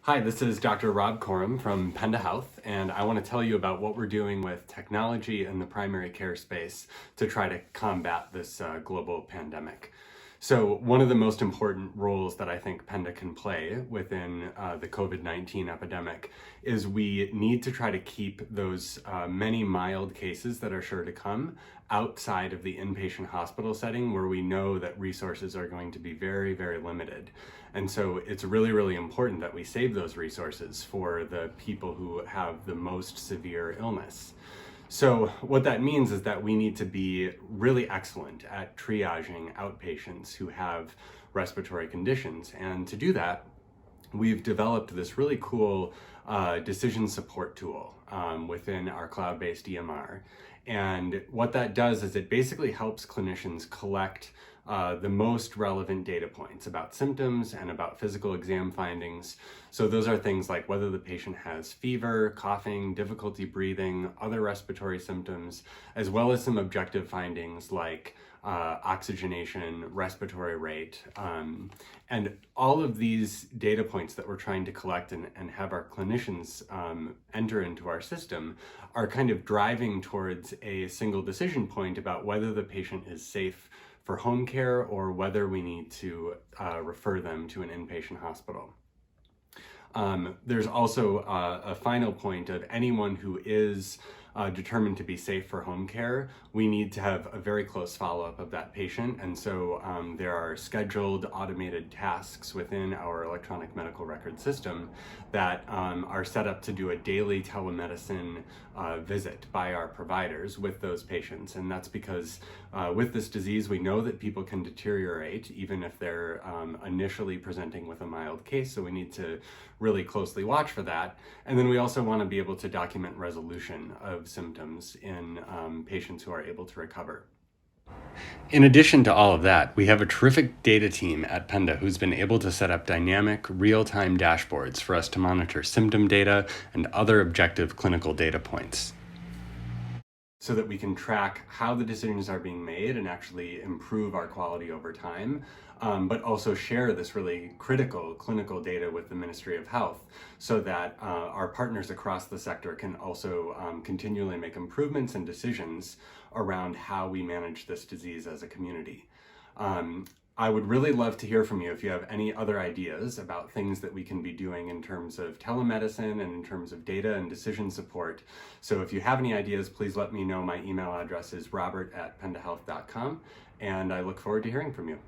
Hi, this is Dr. Rob Korom from Penda Health, and I want to tell you about what we're doing with technology in the primary care space to try to combat this global pandemic. So one of the most important roles that I think Penda can play within the COVID-19 epidemic is we need to try to keep those many mild cases that are sure to come outside of the inpatient hospital setting where we know that resources are going to be very, very limited. And so it's really, really important that we save those resources for the people who have the most severe illness. So what that means is that we need to be really excellent at triaging outpatients who have respiratory conditions. And to do that, we've developed this really cool decision support tool within our cloud-based EMR. And what that does is it basically helps clinicians collect the most relevant data points about symptoms and about physical exam findings. So those are things like whether the patient has fever, coughing, difficulty breathing, other respiratory symptoms, as well as some objective findings like oxygenation, respiratory rate, and all of these data points that we're trying to collect and have our clinicians enter into our system are kind of driving towards a single decision point about whether the patient is safe for home care or whether we need to refer them to an inpatient hospital. There's also a final point of anyone who is determined to be safe for home care. We need to have a very close follow-up of that patient. And so there are scheduled automated tasks within our electronic medical record system that are set up to do a daily telemedicine visit by our providers with those patients. And that's because with this disease, we know that people can deteriorate even if they're initially presenting with a mild case. So we need to really closely watch for that. And then we also want to be able to document resolution of symptoms in patients who are able to recover. In addition to all of that, we have a terrific data team at Penda who's been able to set up dynamic, real-time dashboards for us to monitor symptom data and other objective clinical data points, so that we can track how the decisions are being made and actually improve our quality over time, but also share this really critical clinical data with the Ministry of Health so that our partners across the sector can also continually make improvements and decisions around how we manage this disease as a community. I would really love to hear from you if you have any other ideas about things that we can be doing in terms of telemedicine and in terms of data and decision support. So if you have any ideas, please let me know. My email address is robert@pendahealth.com, and I look forward to hearing from you.